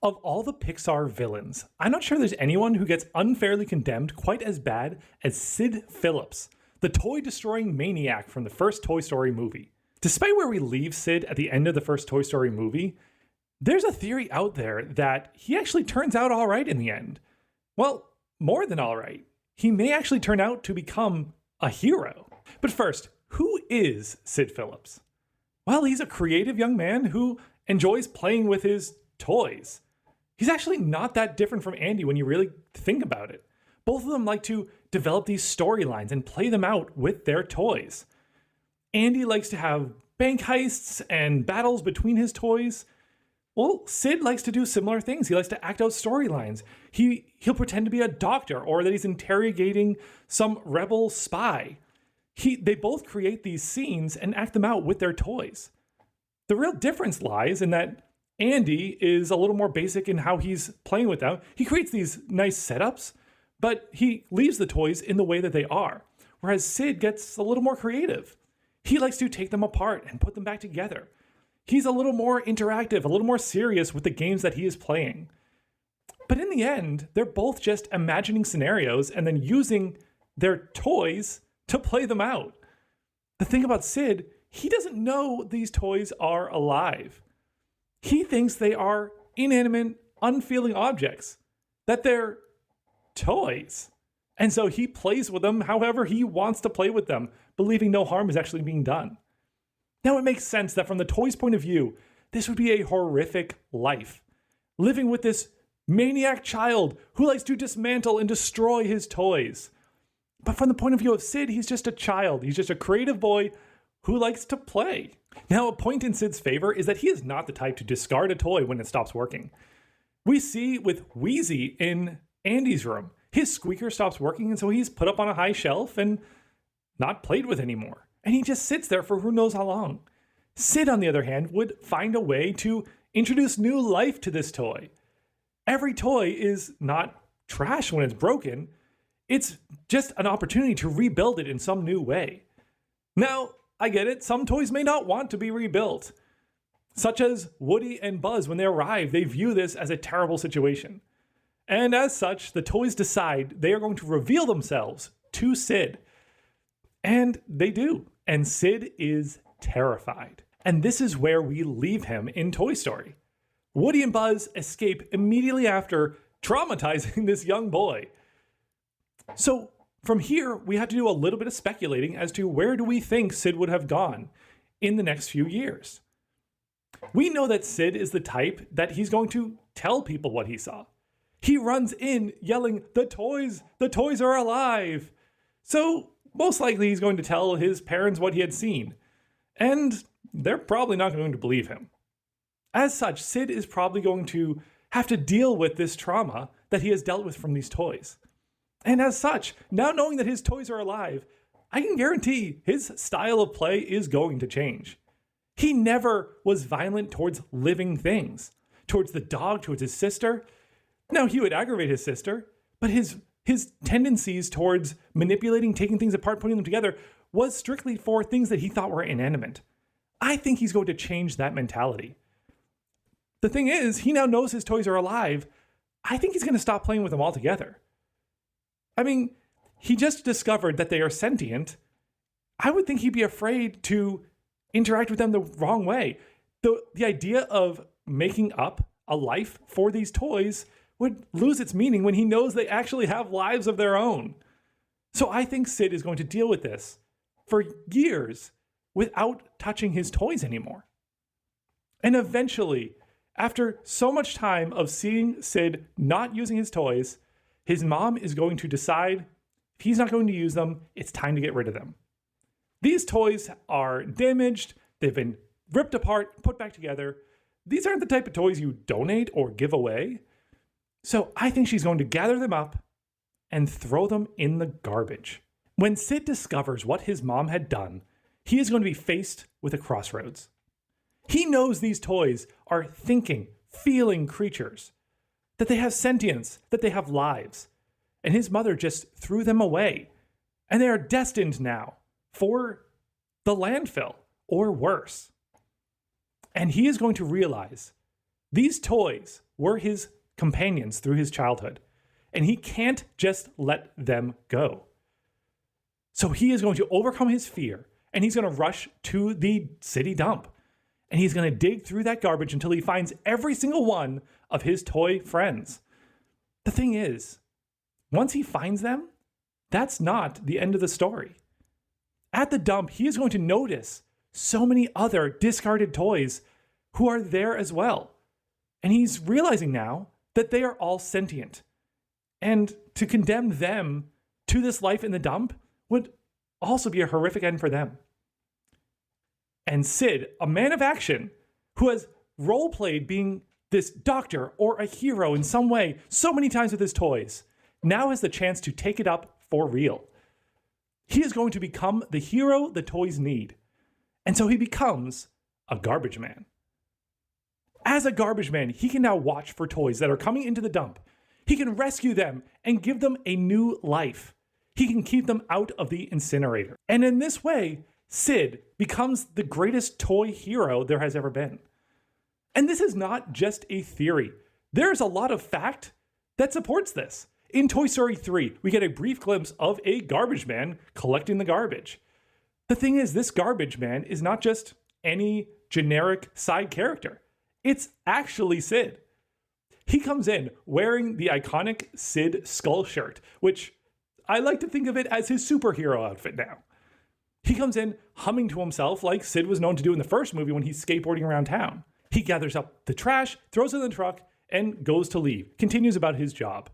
Of all the Pixar villains, I'm not sure there's anyone who gets unfairly condemned quite as bad as Sid Phillips, the toy-destroying maniac from the first Toy Story movie. Despite where we leave Sid at the end of the first Toy Story movie, there's a theory out there that he actually turns out alright in the end. Well, more than alright. He may actually turn out to become a hero. But first, who is Sid Phillips? Well, he's a creative young man who enjoys playing with his toys. He's actually not that different from Andy when you really think about it. Both of them like to develop these storylines and play them out with their toys. Andy likes to have bank heists and battles between his toys. Well, Sid likes to do similar things. He likes to act out storylines. He'll pretend to be a doctor or that he's interrogating some rebel spy. They both create these scenes and act them out with their toys. The real difference lies in that Andy is a little more basic in how he's playing with them. He creates these nice setups, but he leaves the toys in the way that they are. Whereas Sid gets a little more creative. He likes to take them apart and put them back together. He's a little more interactive, a little more serious with the games that he is playing. But in the end, they're both just imagining scenarios and then using their toys to play them out. The thing about Sid, he doesn't know these toys are alive. He thinks they are inanimate, unfeeling objects, that they're toys. And so he plays with them however he wants to play with them, believing no harm is actually being done. Now it makes sense that from the toys' point of view, this would be a horrific life. Living with this maniac child who likes to dismantle and destroy his toys. But from the point of view of Sid, he's just a child. He's just a creative boy who likes to play. Now, a point in Sid's favor is that he is not the type to discard a toy when it stops working. We see with Wheezy in Andy's room, his squeaker stops working, and so he's put up on a high shelf and not played with anymore. And he just sits there for who knows how long. Sid, on the other hand, would find a way to introduce new life to this toy. Every toy is not trash when it's broken. It's just an opportunity to rebuild it in some new way. Now, I get it, some toys may not want to be rebuilt. Such as Woody and Buzz, when they arrive, they view this as a terrible situation. And as such, the toys decide they are going to reveal themselves to Sid. And they do. And Sid is terrified. And this is where we leave him in Toy Story. Woody and Buzz escape immediately after traumatizing this young boy. So from here, we have to do a little bit of speculating as to where do we think Sid would have gone in the next few years. We know that Sid is the type that he's going to tell people what he saw. He runs in yelling, the toys are alive. So most likely he's going to tell his parents what he had seen. And they're probably not going to believe him. As such, Sid is probably going to have to deal with this trauma that he has dealt with from these toys. And as such, now knowing that his toys are alive, I can guarantee his style of play is going to change. He never was violent towards living things, towards the dog, towards his sister. Now, he would aggravate his sister, but his tendencies towards manipulating, taking things apart, putting them together was strictly for things that he thought were inanimate. I think he's going to change that mentality. The thing is, he now knows his toys are alive. I think he's going to stop playing with them altogether. I mean, he just discovered that they are sentient. I would think he'd be afraid to interact with them the wrong way. The idea of making up a life for these toys would lose its meaning when he knows they actually have lives of their own. So I think Sid is going to deal with this for years without touching his toys anymore. And eventually, after so much time of seeing Sid not using his toys, his mom is going to decide if he's not going to use them, it's time to get rid of them. These toys are damaged, they've been ripped apart, put back together. These aren't the type of toys you donate or give away. So I think she's going to gather them up and throw them in the garbage. When Sid discovers what his mom had done, he is going to be faced with a crossroads. He knows these toys are thinking, feeling creatures, that they have sentience, that they have lives. And his mother just threw them away. And they are destined now for the landfill, or worse. And he is going to realize these toys, were his companions through his childhood, and he can't just let them go. So he is going to overcome his fear, and he's going to rush to the city dump, and he's going to dig through that garbage until he finds every single one of his toy friends. The thing is, once he finds them, that's not the end of the story. At the dump, he is going to notice so many other discarded toys who are there as well. And he's realizing now that they are all sentient. And to condemn them to this life in the dump would also be a horrific end for them. And Sid, a man of action, who has role-played being this doctor or a hero in some way so many times with his toys, now has the chance to take it up for real. He is going to become the hero the toys need. And so he becomes a garbage man. As a garbage man, he can now watch for toys that are coming into the dump. He can rescue them and give them a new life. He can keep them out of the incinerator. And in this way, Sid becomes the greatest toy hero there has ever been. And this is not just a theory. There's a lot of fact that supports this. In Toy Story 3, we get a brief glimpse of a garbage man collecting the garbage. The thing is, this garbage man is not just any generic side character. It's actually Sid. He comes in wearing the iconic Sid skull shirt, which I like to think of it as his superhero outfit now. He comes in humming to himself like Sid was known to do in the first movie when he's skateboarding around town. He gathers up the trash, throws it in the truck, and goes to leave. Continues about his job.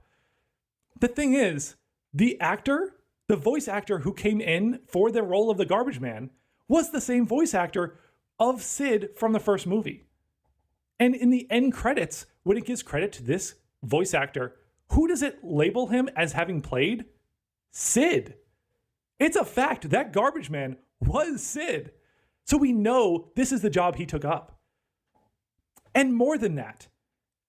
The thing is, the voice actor who came in for the role of the garbage man was the same voice actor of Sid from the first movie. And in the end credits, when it gives credit to this voice actor, who does it label him as having played? Sid. It's a fact that garbage man was Sid. So we know this is the job he took up. And more than that,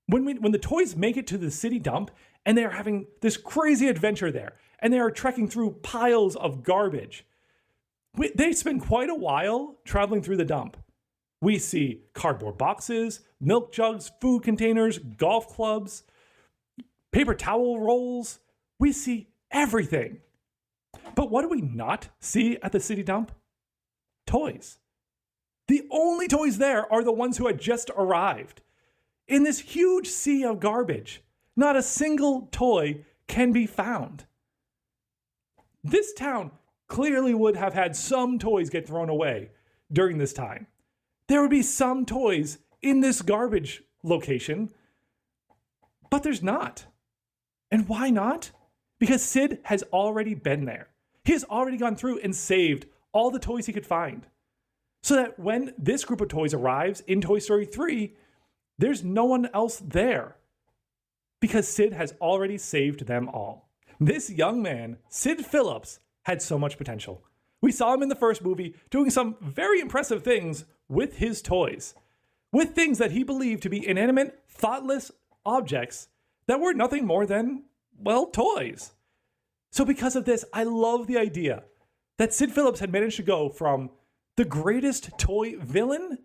when the toys make it to the city dump and they are having this crazy adventure there and they are trekking through piles of garbage, they spend quite a while traveling through the dump. We see cardboard boxes, milk jugs, food containers, golf clubs, paper towel rolls. We see everything. But what do we not see at the city dump? Toys. The only toys there are the ones who had just arrived. In this huge sea of garbage, not a single toy can be found. This town clearly would have had some toys get thrown away during this time. There would be some toys in this garbage location, but there's not. And why not? Because Sid has already been there. He has already gone through and saved all the toys he could find. So that when this group of toys arrives in Toy Story 3, there's no one else there. Because Sid has already saved them all. This young man, Sid Phillips, had so much potential. We saw him in the first movie doing some very impressive things with his toys. With things that he believed to be inanimate, thoughtless objects that were nothing more than, well, toys. So because of this, I love the idea that Sid Phillips had managed to go from the greatest toy villain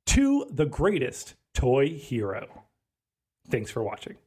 to the greatest toy hero. Thanks for watching.